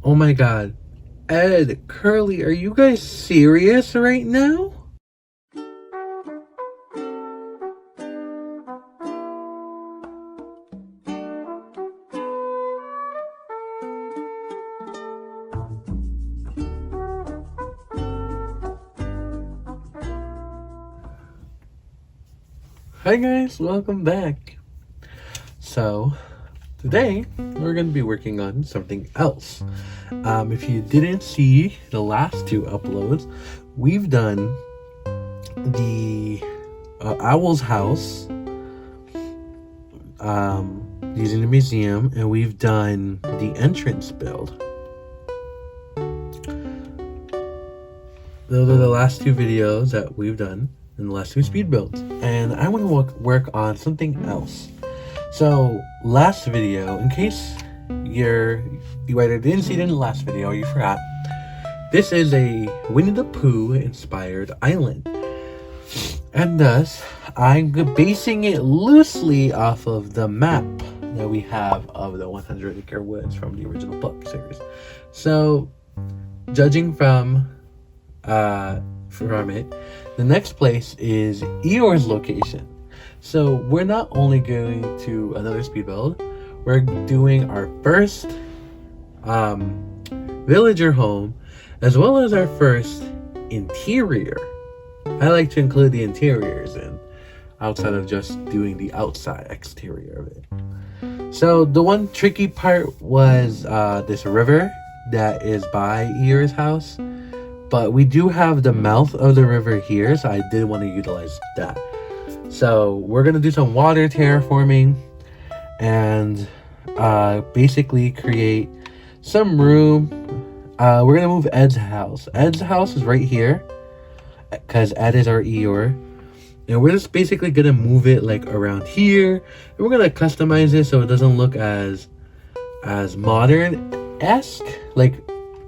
Oh my god. Ed, Curly, are you guys serious right now? Hi guys, welcome back. So, today we're going to be working on something else. If you didn't see the last two uploads, we've done the Owl's house using the museum, and we've done the entrance build. Those are the last two videos that we've done in the last two speed builds, and I want to work on something else. So last video, in case you either didn't see it in the last video or you forgot, this is a Winnie the Pooh inspired island, and thus I'm basing it loosely off of the map that we have of the 100 Acre Woods from the original book series. So judging from it, the next place is Eeyores location. So we're not only going to another speed build, we're doing our first villager home, as well as our first interior. I like to include the interiors in, outside of just doing the outside exterior of it. So the one tricky part was this river that is by Eeyores' house. But we do have the mouth of the river here, so I did want to utilize that. So we're going to do some water terraforming and basically create some room. We're going to move Ed's house. Ed's house is right here because Ed is our Eeyore. And we're just basically going to move it like around here. And we're going to customize it so it doesn't look as modern-esque. Like,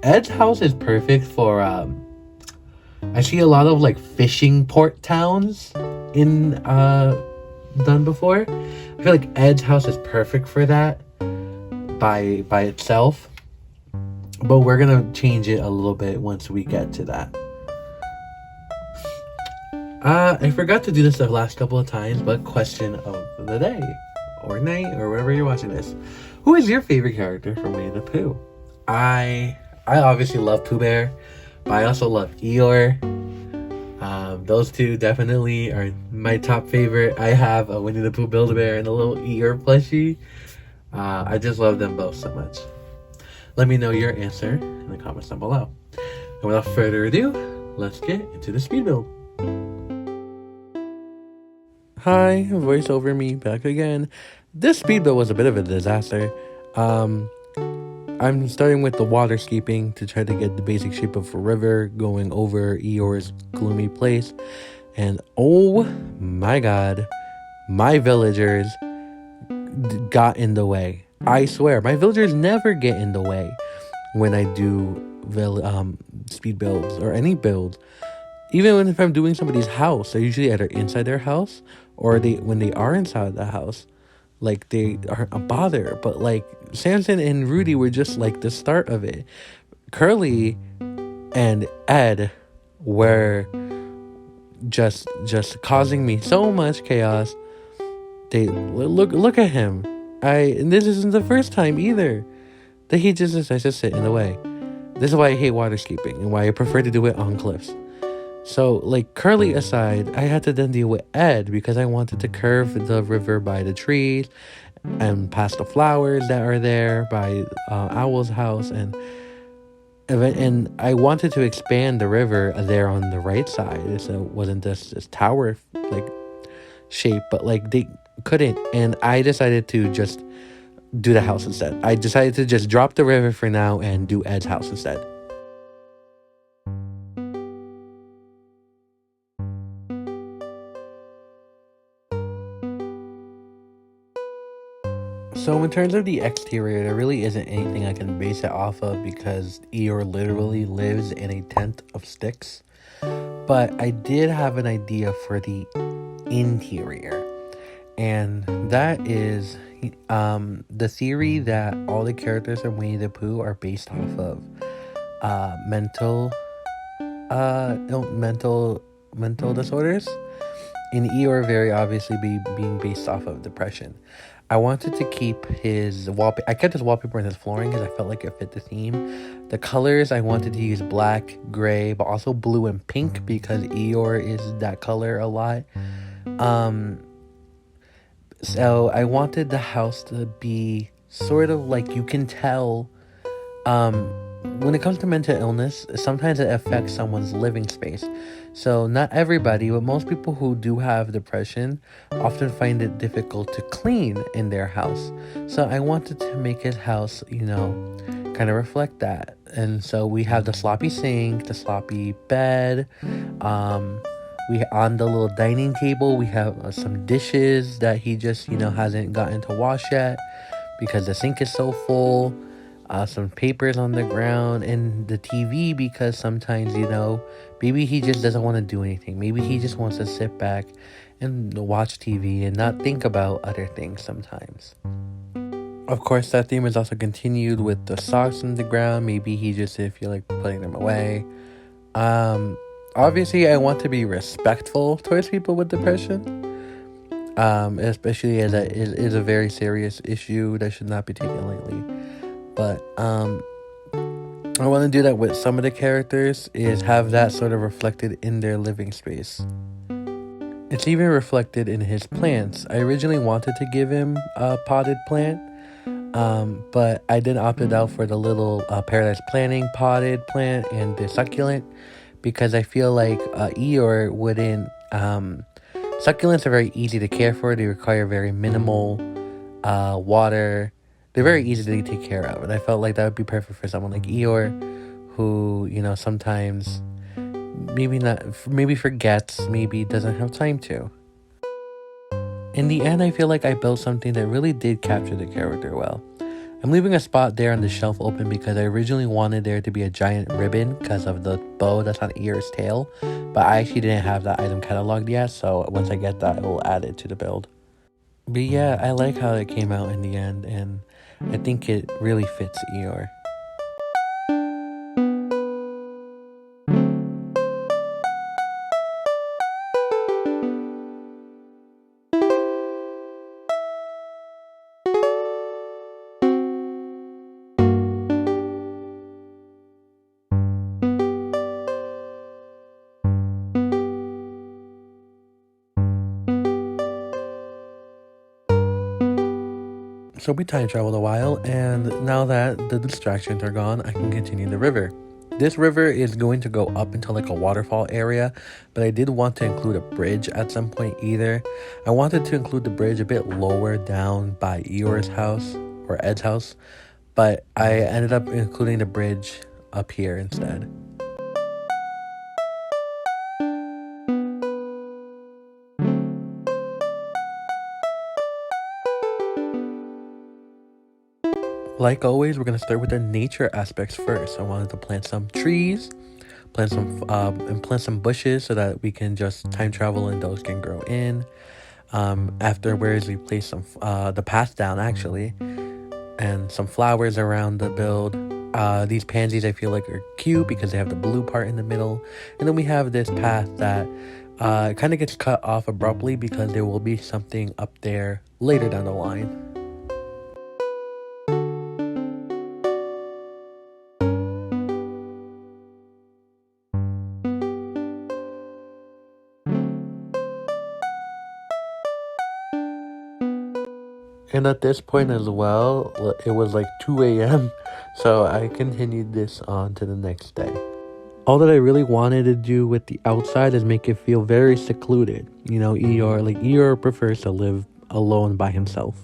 Ed's house is perfect for I see a lot of like fishing port towns in done before. I feel like Ed's house is perfect for that by itself. But we're gonna change it a little bit once we get to that. I forgot to do this the last couple of times, but question of the day or night or wherever you're watching this. Who is your favorite character from Winnie the Pooh? I obviously love Pooh Bear, but I also love Eeyore. Those two definitely are my top favorite. I have a Winnie the Pooh Build-A-Bear and a little Eeyore plushie. I just love them both so much. Let me know your answer in the comments down below. And without further ado, let's get into the speed build. Hi, voiceover me back again. This speed build was a bit of a disaster. I'm starting with the waterscaping to try to get the basic shape of a river going over Eeyore's gloomy place. And oh my god, my villagers got in the way. I swear, my villagers never get in the way when I do speed builds or any build. Even if I'm doing somebody's house, they're usually either inside their house or when they are inside the house, like they aren't a bother. But like Samson and Rudy were just like the start of it. Curly and Ed were just causing me so much chaos. They look at him. And this isn't the first time either that he just decides to sit in the way. This is why I hate waterscaping and why I prefer to do it on cliffs. So, like, Curly aside, I had to then deal with Ed because I wanted to curve the river by the trees and past the flowers that are there by Owl's house, and I wanted to expand the river there on the right side, so it wasn't this tower like shape, but like they couldn't, and I decided to just do the house instead. I decided to just drop the river for now and do Ed's house instead. So in terms of the exterior, there really isn't anything I can base it off of because Eeyore literally lives in a tent of sticks. But I did have an idea for the interior. And that is, The theory that all the characters in Winnie the Pooh are based off of mental mental disorders, in Eeyore very obviously being based off of depression. I wanted to keep his wallpaper. I kept his wallpaper in his flooring because I felt like it fit the theme. The colors, I wanted to use black, gray, but also blue and pink because Eeyore is that color a lot. So I wanted the house to be sort of like, you can tell, when it comes to mental illness, sometimes it affects someone's living space. So not everybody, but most people who do have depression often find it difficult to clean in their house. So I wanted to make his house, kind of reflect that. And so we have the sloppy sink, the sloppy bed. We on the little dining table, we have some dishes that he just, hasn't gotten to wash yet because the sink is so full. Some papers on the ground, and the TV because sometimes, maybe he just doesn't want to do anything. Maybe he just wants to sit back and watch TV and not think about other things sometimes. Of course, that theme is also continued with the socks on the ground. Maybe he just didn't feel like putting them away. Obviously, I want to be respectful towards people with depression, especially as it is a very serious issue that should not be taken lightly. But I want to do that with some of the characters, is have that sort of reflected in their living space. It's even reflected in his plants. I originally wanted to give him a potted plant, but I then opted out for the little Paradise Planning potted plant and the succulent because I feel like Eeyore wouldn't... Succulents are very easy to care for. They require very minimal water. They're very easy to take care of, and I felt like that would be perfect for someone like Eeyore, who, sometimes maybe forgets, maybe doesn't have time to. In the end, I feel like I built something that really did capture the character well. I'm leaving a spot there on the shelf open because I originally wanted there to be a giant ribbon because of the bow that's on Eeyore's tail, but I actually didn't have that item cataloged yet, so once I get that, I will add it to the build. But yeah, I like how it came out in the end, and I think it really fits Eeyore. So we time traveled a while, and now that the distractions are gone, I can continue the river. This river is going to go up into like a waterfall area, but I did want to include a bridge at some point either. I wanted to include the bridge a bit lower down by Eeyore's house, or Ed's house, but I ended up including the bridge up here instead. Like always, we're going to start with the nature aspects first. I wanted to plant some trees, plant some bushes so that we can just time travel and those can grow in. Afterwards, we place the path down actually, and some flowers around the build. These pansies I feel like are cute because they have the blue part in the middle. And then we have this path that kind of gets cut off abruptly because there will be something up there later down the line. And at this point as well, it was like 2 a.m. So I continued this on to the next day. All that I really wanted to do with the outside is make it feel very secluded. Eeyore prefers to live alone by himself.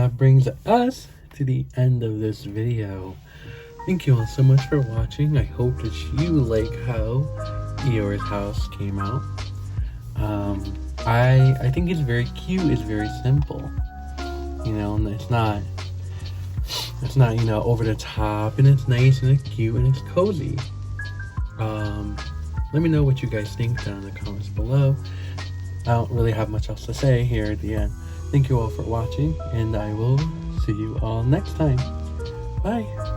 that brings us to the end of this video. Thank you all so much for watching. I hope that you like how Eeyores' house came out. I think it's very cute. It's very simple. You know, and it's not you know, over the top, and it's nice and it's cute and it's cozy. Let me know what you guys think down in the comments below. I don't really have much else to say here at the end. Thank you all for watching, and I will see you all next time. Bye.